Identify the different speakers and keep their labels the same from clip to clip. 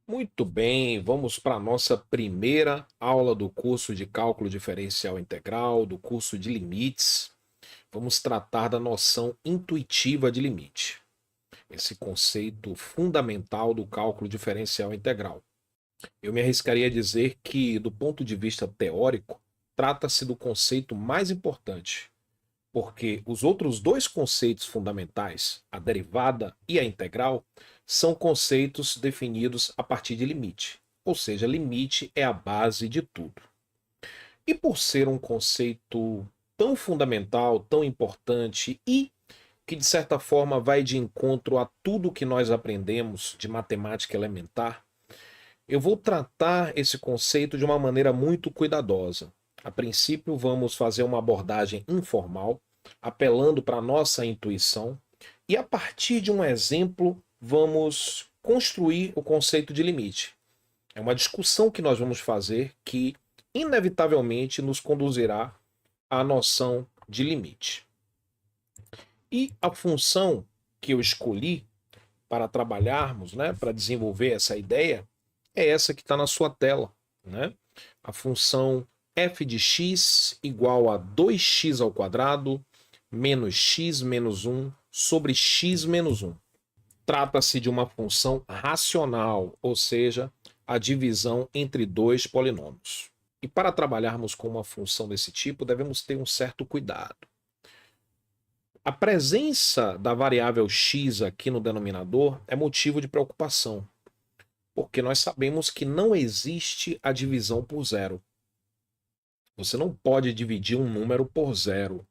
Speaker 1: Muito bem, vamos para a nossa primeira aula do curso de Cálculo Diferencial Integral, do curso de Limites. Vamos tratar da noção intuitiva de limite, esse conceito fundamental do cálculo diferencial integral. Eu me arriscaria a dizer que, do ponto de vista teórico, trata-se do conceito mais importante, porque os outros dois conceitos fundamentais, a derivada e a integral, são conceitos definidos a partir de limite, ou seja, limite é a base de tudo. E por ser um conceito tão fundamental, tão importante e que de certa forma vai de encontro a tudo que nós aprendemos de matemática elementar, eu vou tratar esse conceito de uma maneira muito cuidadosa. A princípio, vamos fazer uma abordagem informal, apelando para a nossa intuição, e a partir de um exemplo, vamos construir o conceito de limite. É uma discussão que nós vamos fazer que, inevitavelmente, nos conduzirá à noção de limite. E a função que eu escolhi para trabalharmos, né, para desenvolver essa ideia, é essa que está na sua tela, né? A função f de x igual a 2x ao quadrado menos x menos 1 sobre x menos 1. Trata-se de uma função racional, ou seja, a divisão entre dois polinômios. E para trabalharmos com uma função desse tipo, devemos ter um certo cuidado. A presença da variável x aqui no denominador é motivo de preocupação, porque nós sabemos que não existe a divisão por zero. Você não pode dividir um número por zero.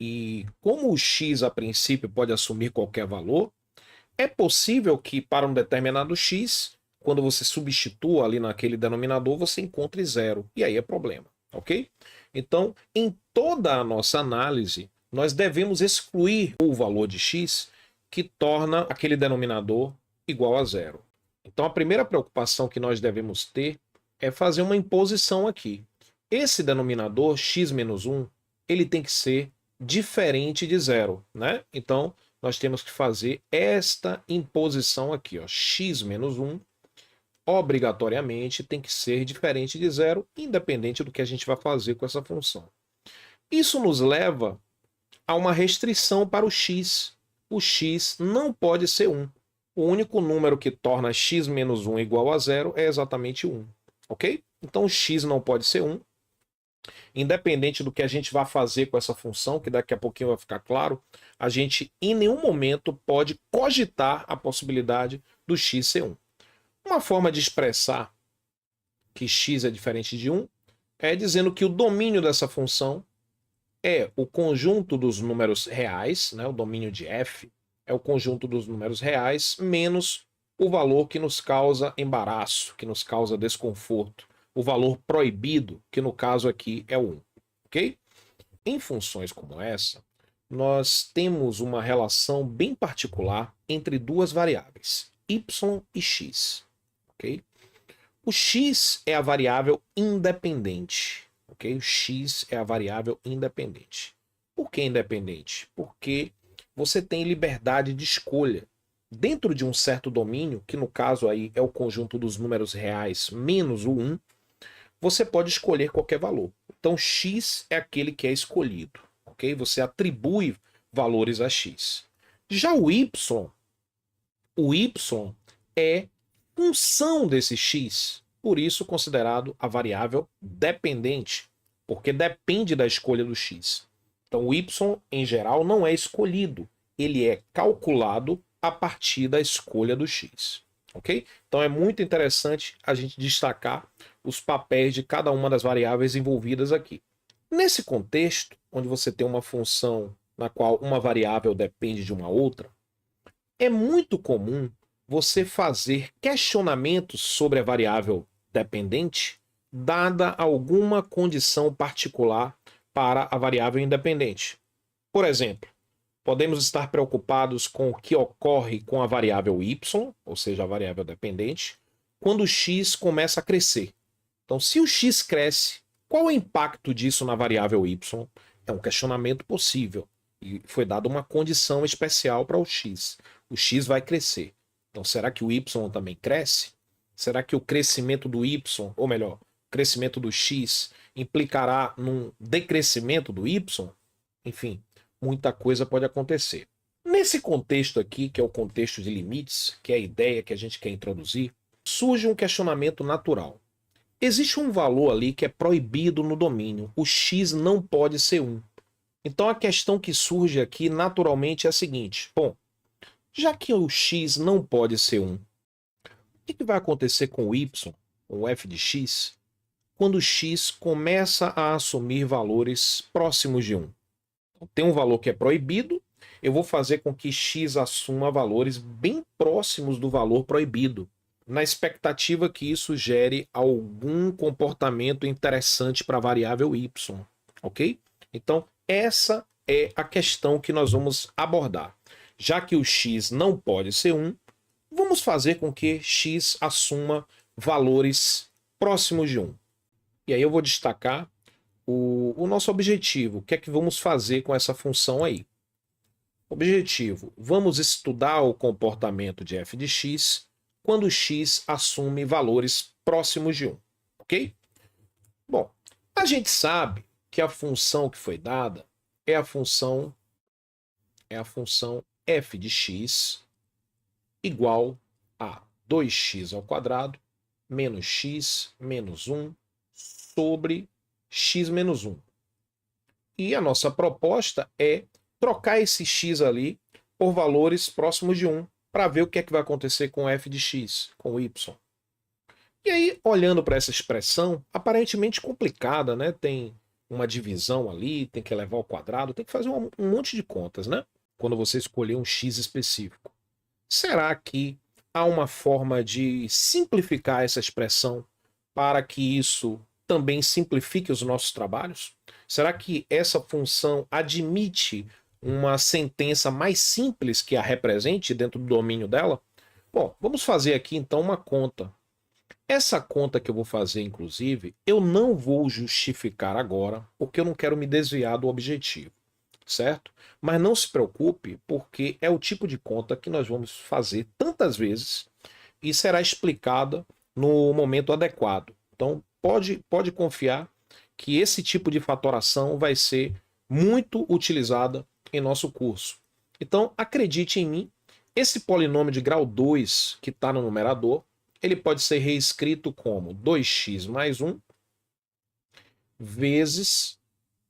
Speaker 1: E como o x, a princípio, pode assumir qualquer valor, é possível que para um determinado x, quando você substitua ali naquele denominador, você encontre zero. E aí é problema, ok? Então, em toda a nossa análise, nós devemos excluir o valor de x que torna aquele denominador igual a zero. Então, a primeira preocupação que nós devemos ter é fazer uma imposição aqui. Esse denominador, x menos 1, ele tem que ser diferente de zero, né? Então, nós temos que fazer esta imposição aqui, ó, x menos 1, obrigatoriamente tem que ser diferente de zero, independente do que a gente vai fazer com essa função. Isso nos leva a uma restrição para o x. O x não pode ser 1. O único número que torna x menos 1 igual a zero é exatamente 1, ok? Então o x não pode ser 1, independente do que a gente vai fazer com essa função, que daqui a pouquinho vai ficar claro, a gente em nenhum momento pode cogitar a possibilidade do x ser 1. Uma forma de expressar que x é diferente de 1 é dizendo que o domínio dessa função é o conjunto dos números reais, né, o domínio de f, é o conjunto dos números reais menos o valor que nos causa embaraço, que nos causa desconforto, o valor proibido, que no caso aqui é o 1, ok? Em funções como essa, nós temos uma relação bem particular entre duas variáveis, y e x, ok? O x é a variável independente, ok? O x é a variável independente. Por que independente? Porque você tem liberdade de escolha. Dentro de um certo domínio, que no caso aí é o conjunto dos números reais menos o 1, você pode escolher qualquer valor. Então x é aquele que é escolhido, ok? Você atribui valores a x. Já o y é função desse x, por isso considerado a variável dependente, porque depende da escolha do x. Então o y, em geral, não é escolhido, ele é calculado a partir da escolha do x, ok? Então é muito interessante a gente destacar os papéis de cada uma das variáveis envolvidas aqui. Nesse contexto, onde você tem uma função na qual uma variável depende de uma outra, é muito comum você fazer questionamentos sobre a variável dependente, dada alguma condição particular para a variável independente. Por exemplo, podemos estar preocupados com o que ocorre com a variável y, ou seja, a variável dependente, quando o x começa a crescer. Então, se o x cresce, qual é o impacto disso na variável y? É um questionamento possível. E foi dada uma condição especial para o x. O x vai crescer. Então, será que o y também cresce? Será que o crescimento do y, ou melhor, o crescimento do x, implicará num decrescimento do y? Enfim, muita coisa pode acontecer. Nesse contexto aqui, que é o contexto de limites, que é a ideia que a gente quer introduzir, surge um questionamento natural. Existe um valor ali que é proibido no domínio. O x não pode ser 1. Então a questão que surge aqui naturalmente é a seguinte. Bom, já que o x não pode ser 1, o que vai acontecer com o y, o f de x, quando o x começa a assumir valores próximos de 1? Então, tem um valor que é proibido, eu vou fazer com que x assuma valores bem próximos do valor proibido, na expectativa que isso gere algum comportamento interessante para a variável y, ok? Então, essa é a questão que nós vamos abordar. Já que o x não pode ser 1, vamos fazer com que x assuma valores próximos de 1. E aí eu vou destacar o nosso objetivo. O que é que vamos fazer com essa função aí? Objetivo: vamos estudar o comportamento de f de x quando x assume valores próximos de 1, ok? Bom, a gente sabe que a função que foi dada é a função f de x igual a 2x ao quadrado menos x menos 1 sobre x menos 1. E a nossa proposta é trocar esse x ali por valores próximos de 1 para ver o que é que vai acontecer com f de x, com y. E aí, olhando para essa expressão, aparentemente complicada, né? Tem uma divisão ali, tem que elevar ao quadrado, tem que fazer um monte de contas, né? Quando você escolher um x específico. Será que há uma forma de simplificar essa expressão para que isso também simplifique os nossos trabalhos? Será que essa função admite uma sentença mais simples que a represente dentro do domínio dela? Bom, vamos fazer aqui então uma conta. Essa conta que eu vou fazer, inclusive, eu não vou justificar agora, porque eu não quero me desviar do objetivo, certo? Mas não se preocupe, porque é o tipo de conta que nós vamos fazer tantas vezes e será explicada no momento adequado. Então, pode confiar que esse tipo de fatoração vai ser muito utilizada em nosso curso. Então, acredite em mim, esse polinômio de grau 2 que está no numerador, ele pode ser reescrito como 2x mais 1 vezes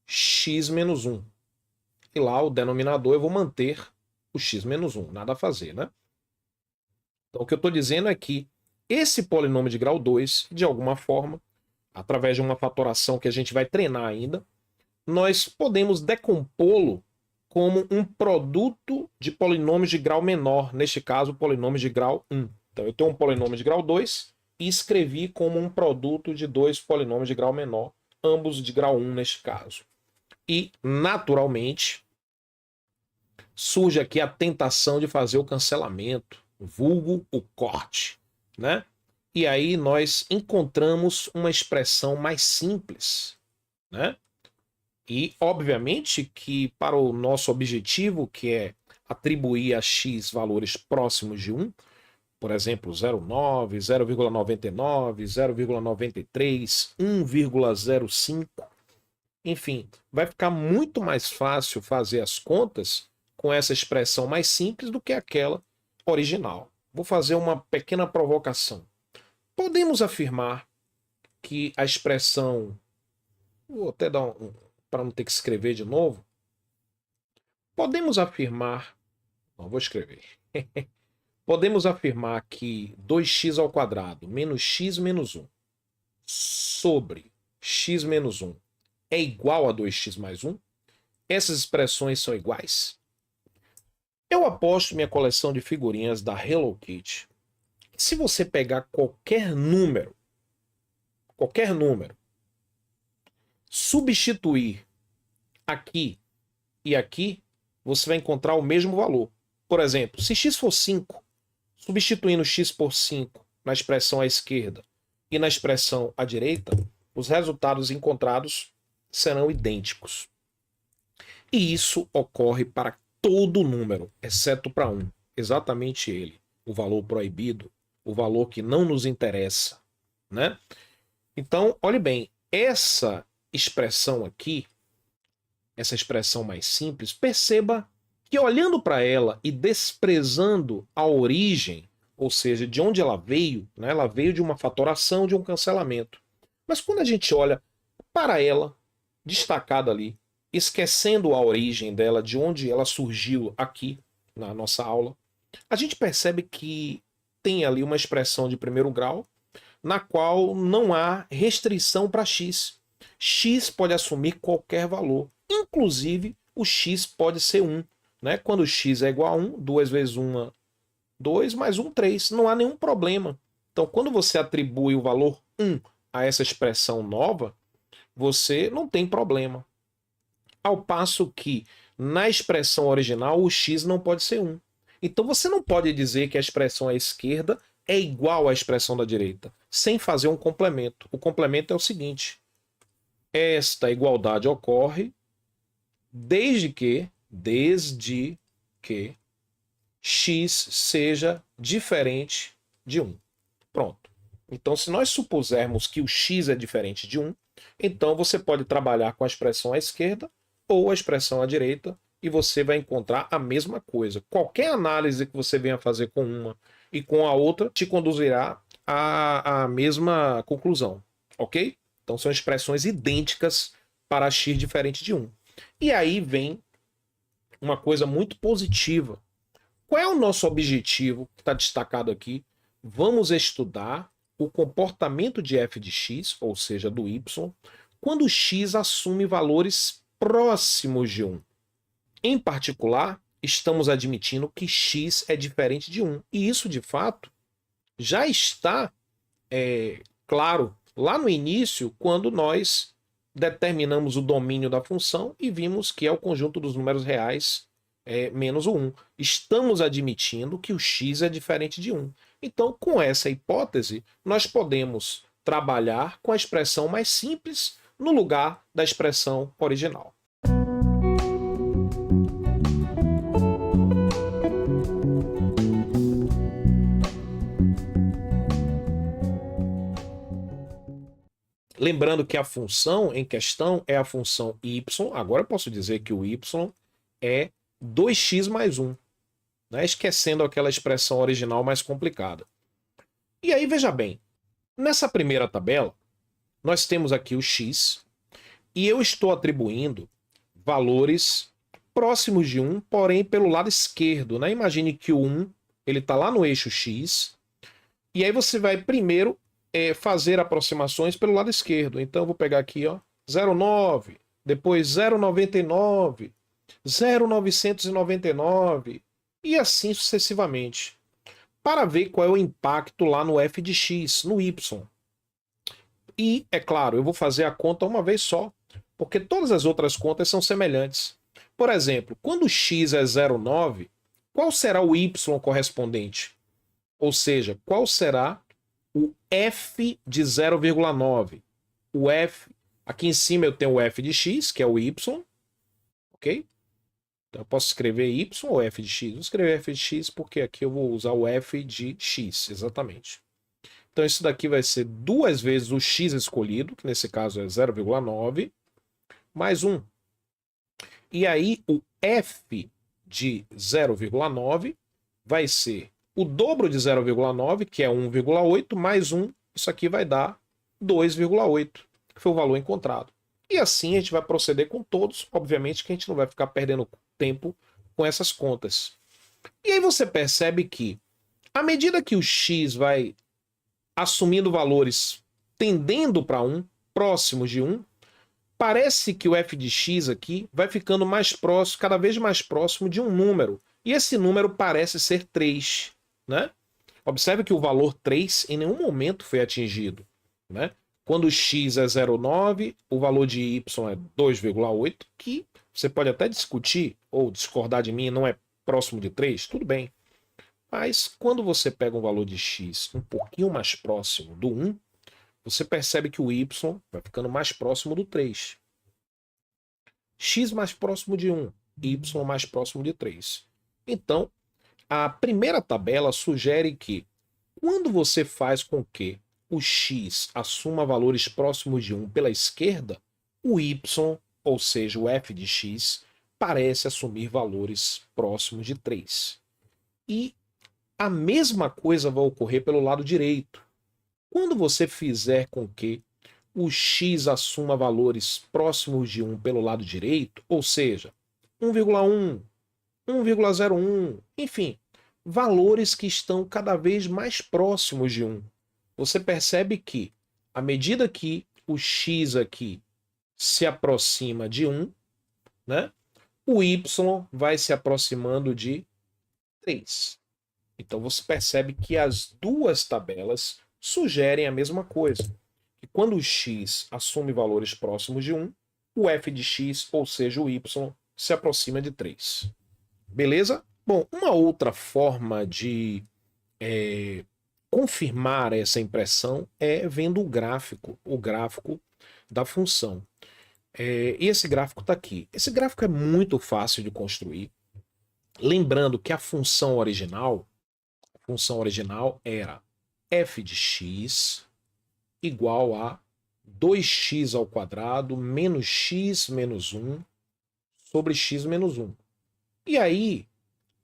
Speaker 1: x menos 1. E lá o denominador eu vou manter o x menos 1, nada a fazer, né? Então o que eu estou dizendo é que esse polinômio de grau 2, de alguma forma, através de uma fatoração que a gente vai treinar ainda, nós podemos decompô-lo como um produto de polinômios de grau menor, neste caso, polinômio de grau 1. Então eu tenho um polinômio de grau 2 e escrevi como um produto de dois polinômios de grau menor, ambos de grau 1 neste caso. E, naturalmente, surge aqui a tentação de fazer o cancelamento, vulgo o corte, né? E aí nós encontramos uma expressão mais simples, né? E, obviamente, que para o nosso objetivo, que é atribuir a x valores próximos de 1, por exemplo, 0,9, 0,99, 0,93, 1,05, enfim, vai ficar muito mais fácil fazer as contas com essa expressão mais simples do que aquela original. Vou fazer uma pequena provocação. Podemos afirmar que a expressão... Vou até dar para não ter que escrever de novo. Podemos afirmar... Não, vou escrever. Podemos afirmar que 2x ao quadrado menos x menos 1 sobre x menos 1 é igual a 2x mais 1? Essas expressões são iguais? Eu aposto minha coleção de figurinhas da Hello Kitty. Se você pegar qualquer número, substituir aqui e aqui, você vai encontrar o mesmo valor. Por exemplo, se x for 5, substituindo x por 5 na expressão à esquerda e na expressão à direita, os resultados encontrados serão idênticos. E isso ocorre para todo número, exceto para um, exatamente ele, o valor proibido, o valor que não nos interessa, né? Então, olhe bem, essa expressão aqui, essa expressão mais simples, perceba que olhando para ela e desprezando a origem, ou seja, de onde ela veio, né? Ela veio de uma fatoração, de um cancelamento. Mas quando a gente olha para ela, destacada ali, esquecendo a origem dela, de onde ela surgiu aqui na nossa aula, a gente percebe que tem ali uma expressão de primeiro grau, na qual não há restrição para x. X pode assumir qualquer valor, inclusive o x pode ser 1. Né? Quando x é igual a 1, 2 vezes 1, 2, mais 1, 3. Não há nenhum problema. Então, quando você atribui o valor 1 a essa expressão nova, você não tem problema. Ao passo que, na expressão original, o x não pode ser 1. Então, você não pode dizer que a expressão à esquerda é igual à expressão da direita, sem fazer um complemento. O complemento é o seguinte: esta igualdade ocorre desde que x seja diferente de 1. Pronto. Então, se nós supusermos que o x é diferente de 1, então você pode trabalhar com a expressão à esquerda ou a expressão à direita e você vai encontrar a mesma coisa. Qualquer análise que você venha fazer com uma e com a outra te conduzirá à mesma conclusão, ok? Então são expressões idênticas para x diferente de 1. E aí vem uma coisa muito positiva. Qual é o nosso objetivo que está destacado aqui? Vamos estudar o comportamento de f de x, ou seja, do y, quando x assume valores próximos de 1. Em particular, estamos admitindo que x é diferente de 1. E isso, de fato, já está claro lá no início, quando nós determinamos o domínio da função e vimos que é o conjunto dos números reais menos o 1. Estamos admitindo que o x é diferente de 1. Então, com essa hipótese, nós podemos trabalhar com a expressão mais simples no lugar da expressão original. Lembrando que a função em questão é a função y. Agora eu posso dizer que o y é 2x mais 1, né? Esquecendo aquela expressão original mais complicada. E aí, veja bem, nessa primeira tabela, nós temos aqui o x, e eu estou atribuindo valores próximos de 1, porém pelo lado esquerdo. Né? Imagine que o 1 está lá no eixo x, e aí você vai primeiro fazer aproximações pelo lado esquerdo. Então eu vou pegar aqui, ó, 0,9, depois 0,99, 0,999 e assim sucessivamente, para ver qual é o impacto lá no f de x, no y. E, é claro, eu vou fazer a conta uma vez só, porque todas as outras contas são semelhantes. Por exemplo, quando x é 0,9, qual será o y correspondente? Ou seja, qual será o f de 0,9? O f, aqui em cima eu tenho o f de x, que é o y, ok? Então eu posso escrever y ou f de x? Vou escrever f de x porque aqui eu vou usar o f de x, exatamente. Então isso daqui vai ser 2 vezes o x escolhido, que nesse caso é 0,9, mais 1. E aí o f de 0,9 vai ser o dobro de 0,9, que é 1,8, mais 1, isso aqui vai dar 2,8, que foi o valor encontrado. E assim a gente vai proceder com todos, obviamente que a gente não vai ficar perdendo tempo com essas contas. E aí você percebe que, à medida que o x vai assumindo valores tendendo para 1, próximos de 1, parece que o f de x aqui vai ficando mais próximo, cada vez mais próximo de um número. E esse número parece ser 3. Né? Observe que o valor 3 em nenhum momento foi atingido. Né? Quando x é 0,9, o valor de y é 2,8, que você pode até discutir ou discordar de mim, não é próximo de 3, tudo bem. Mas quando você pega um valor de x um pouquinho mais próximo do 1, você percebe que o y vai ficando mais próximo do 3. X mais próximo de 1, y mais próximo de 3. Então, a primeira tabela sugere que Quando você faz com que o x assuma valores próximos de 1 pela esquerda, o y, ou seja, o f de x, parece assumir valores próximos de 3. E a mesma coisa vai ocorrer pelo lado direito. Quando você fizer com que o x assuma valores próximos de 1 pelo lado direito, ou seja, 1,1, 1,01, enfim, valores que estão cada vez mais próximos de 1. Você percebe que, à medida que o x aqui se aproxima de 1, né, o y vai se aproximando de 3. Então você percebe que as duas tabelas sugerem a mesma coisa. Que quando o x assume valores próximos de 1, o f de x, ou seja, o y, se aproxima de 3. Beleza? Bom, uma outra forma de confirmar essa impressão é vendo o gráfico da função. E esse gráfico está aqui. Esse gráfico é muito fácil de construir. Lembrando que a função original era f de x igual a 2x ao quadrado menos x menos 1 sobre x menos 1. E aí,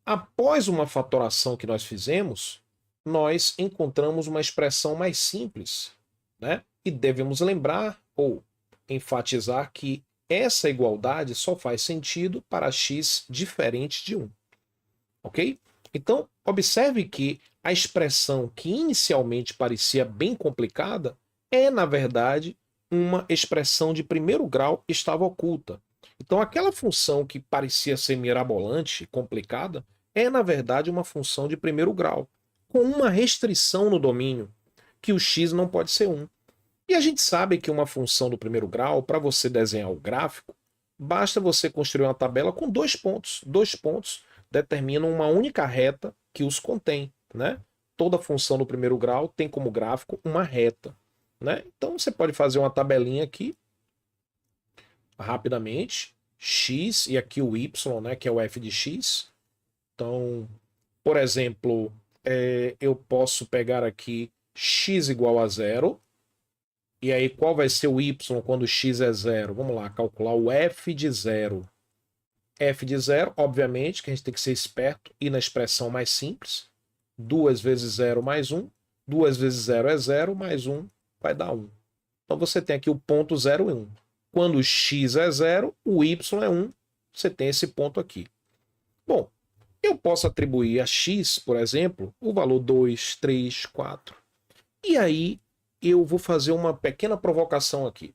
Speaker 1: após uma fatoração que nós fizemos, nós encontramos uma expressão mais simples, né? E devemos lembrar ou enfatizar que essa igualdade só faz sentido para x diferente de 1. Ok? Então, observe que a expressão que inicialmente parecia bem complicada é, na verdade, uma expressão de primeiro grau que estava oculta. Então, aquela função que parecia ser mirabolante, complicada, é, na verdade, uma função de primeiro grau, com uma restrição no domínio, que o x não pode ser 1. E a gente sabe que uma função do primeiro grau, para você desenhar o gráfico, basta você construir uma tabela com 2 pontos. 2 pontos determinam uma única reta que os contém, né? Toda função do primeiro grau tem como gráfico uma reta, né? Então você pode fazer uma tabelinha aqui, rapidamente, x e aqui o y, né, que é o f de x. Então, por exemplo, eu posso pegar aqui x igual a 0, e aí qual vai ser o y quando x é 0? Vamos lá, calcular o f de 0. F de 0, obviamente, que a gente tem que ser esperto e na expressão mais simples. 2 vezes 0 mais 1. 2 vezes 0 é 0, mais 1 vai dar 1. Então você tem aqui o ponto 0 e 1. Quando x é 0, o y é 1. Você tem esse ponto aqui. Bom, eu posso atribuir a x, por exemplo, o valor 2, 3, 4. E aí eu vou fazer uma pequena provocação aqui.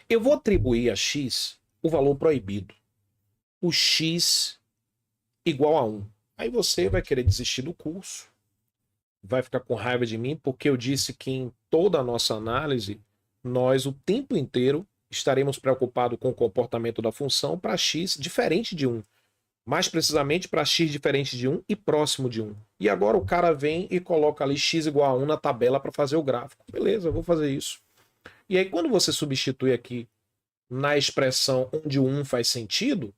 Speaker 1: Eu vou atribuir a x o valor proibido. O x igual a 1. Aí você vai querer desistir do curso, vai ficar com raiva de mim, porque eu disse que em toda a nossa análise, nós o tempo inteiro estaremos preocupados com o comportamento da função para x diferente de 1. Mais precisamente para x diferente de 1 e próximo de 1. E agora o cara vem e coloca ali x igual a 1 na tabela para fazer o gráfico. Beleza, eu vou fazer isso. E aí quando você substitui aqui na expressão onde o 1 faz sentido,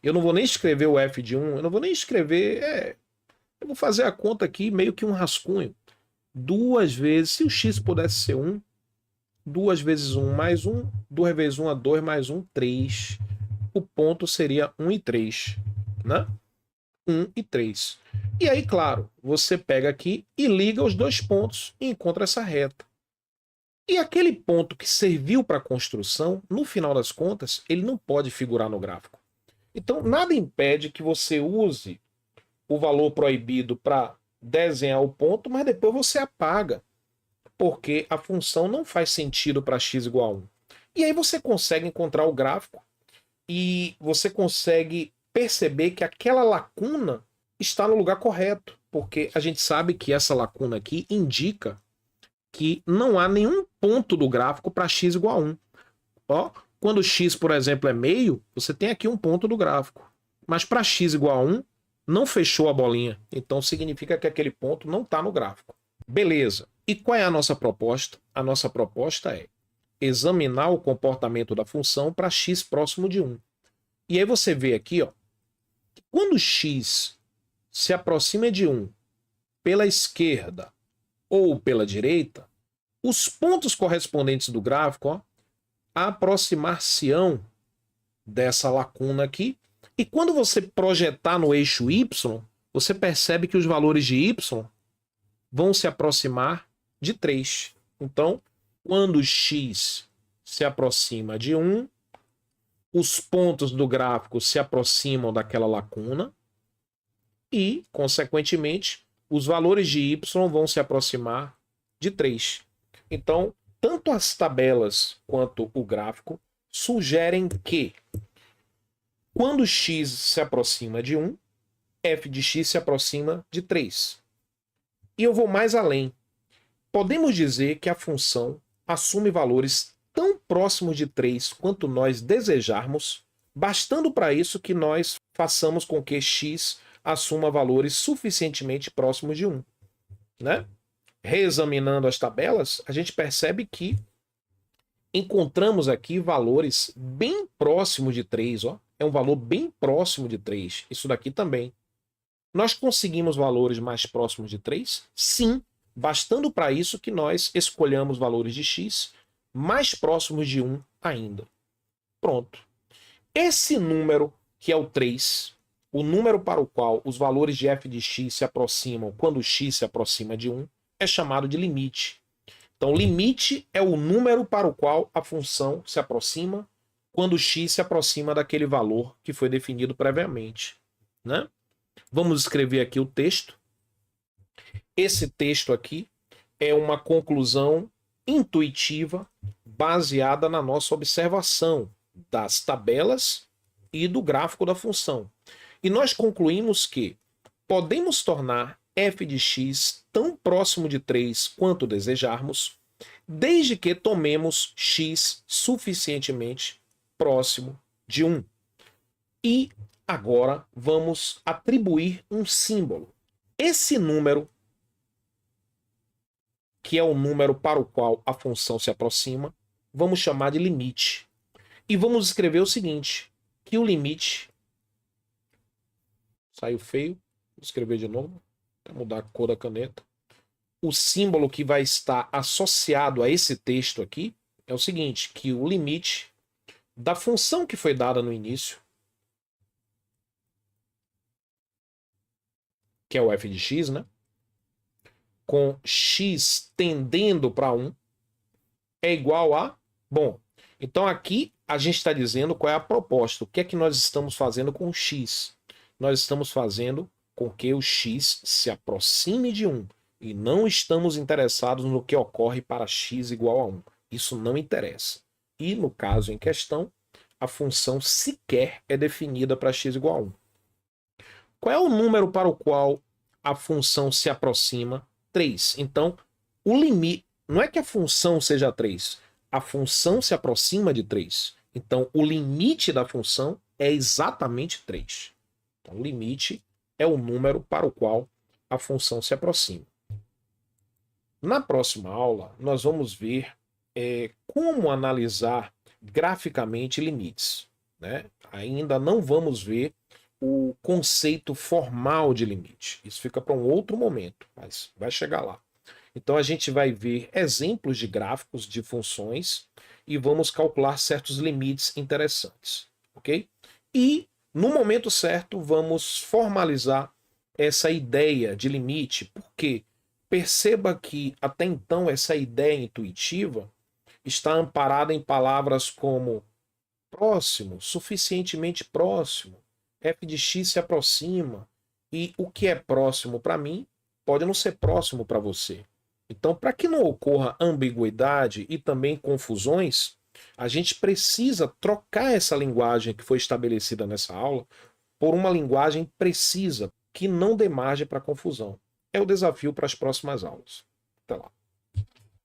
Speaker 1: eu não vou nem escrever o f de 1, eu não vou nem escrever... eu vou fazer a conta aqui meio que um rascunho. 2 vezes, se o x pudesse ser 1, 2 vezes 1 mais 1, 2 vezes 1 é 2 mais 1, 3. O ponto seria 1 e 3, né? 1 e 3. E aí, claro, você pega aqui e liga os dois pontos e encontra essa reta. E aquele ponto que serviu para a construção, no final das contas, ele não pode figurar no gráfico. Então, nada impede que você use o valor proibido para desenhar o ponto, mas depois você apaga, porque a função não faz sentido para x igual a 1. E aí você consegue encontrar o gráfico e você consegue perceber que aquela lacuna está no lugar correto, porque a gente sabe que essa lacuna aqui indica que não há nenhum ponto do gráfico para x igual a 1. Ó, quando x, por exemplo, é meio, você tem aqui um ponto do gráfico. Mas para x igual a 1, não fechou a bolinha. Então significa que aquele ponto não está no gráfico. Beleza. E qual é a nossa proposta? A nossa proposta é examinar o comportamento da função para x próximo de 1. E aí você vê aqui, ó, que quando x se aproxima de 1 pela esquerda ou pela direita, os pontos correspondentes do gráfico, ó, aproximar-se-ão dessa lacuna aqui. E quando você projetar no eixo Y, você percebe que os valores de Y vão se aproximar de 3. Então, quando x se aproxima de 1, os pontos do gráfico se aproximam daquela lacuna e, consequentemente, os valores de y vão se aproximar de 3. Então, tanto as tabelas quanto o gráfico sugerem que, quando x se aproxima de 1, f de x se aproxima de 3. E eu vou mais além. Podemos dizer que a função assume valores tão próximos de 3 quanto nós desejarmos, bastando para isso que nós façamos com que x assuma valores suficientemente próximos de 1. Né? Reexaminando as tabelas, a gente percebe que encontramos aqui valores bem próximos de 3. Ó. É um valor bem próximo de 3. Isso daqui também. Nós conseguimos valores mais próximos de 3? Sim, bastando para isso que nós escolhamos valores de x mais próximos de 1 ainda. Pronto. Esse número, que é o 3, o número para o qual os valores de f de x se aproximam quando x se aproxima de 1, é chamado de limite. Então, limite é o número para o qual a função se aproxima quando x se aproxima daquele valor que foi definido previamente. Né? Vamos escrever aqui o texto. Esse texto aqui é uma conclusão intuitiva baseada na nossa observação das tabelas e do gráfico da função. E nós concluímos que podemos tornar f de x tão próximo de 3 quanto desejarmos, desde que tomemos x suficientemente próximo de 1. E agora vamos atribuir um símbolo. Esse número, que é o número para o qual a função se aproxima, vamos chamar de limite. E vamos escrever o seguinte, que o limite... Saiu feio, vou escrever de novo, para mudar a cor da caneta. O símbolo que vai estar associado a esse texto aqui é o seguinte, que o limite da função que foi dada no início, que é o f de x, né? Com x tendendo para 1, é igual a... Bom, então aqui a gente está dizendo qual é a proposta. O que é que nós estamos fazendo com o x? Nós estamos fazendo com que o x se aproxime de 1. E não estamos interessados no que ocorre para x igual a 1. Isso não interessa. E no caso em questão, a função sequer é definida para x igual a 1. Qual é o número para o qual a função se aproxima? 3. Então, o limite... Não é que a função seja 3. A função se aproxima de 3. Então, o limite da função é exatamente 3. Então, o limite é o número para o qual a função se aproxima. Na próxima aula, nós vamos ver como analisar graficamente limites. Né? Ainda não vamos ver o conceito formal de limite. Isso fica para um outro momento, mas vai chegar lá. Então a gente vai ver exemplos de gráficos de funções e vamos calcular certos limites interessantes, ok? E no momento certo vamos formalizar essa ideia de limite, porque perceba que até então essa ideia intuitiva está amparada em palavras como próximo, suficientemente próximo, f de x se aproxima, e o que é próximo para mim pode não ser próximo para você. Então, para que não ocorra ambiguidade e também confusões, a gente precisa trocar essa linguagem que foi estabelecida nessa aula por uma linguagem precisa, que não dê margem para confusão. É o desafio para as próximas aulas. Até lá.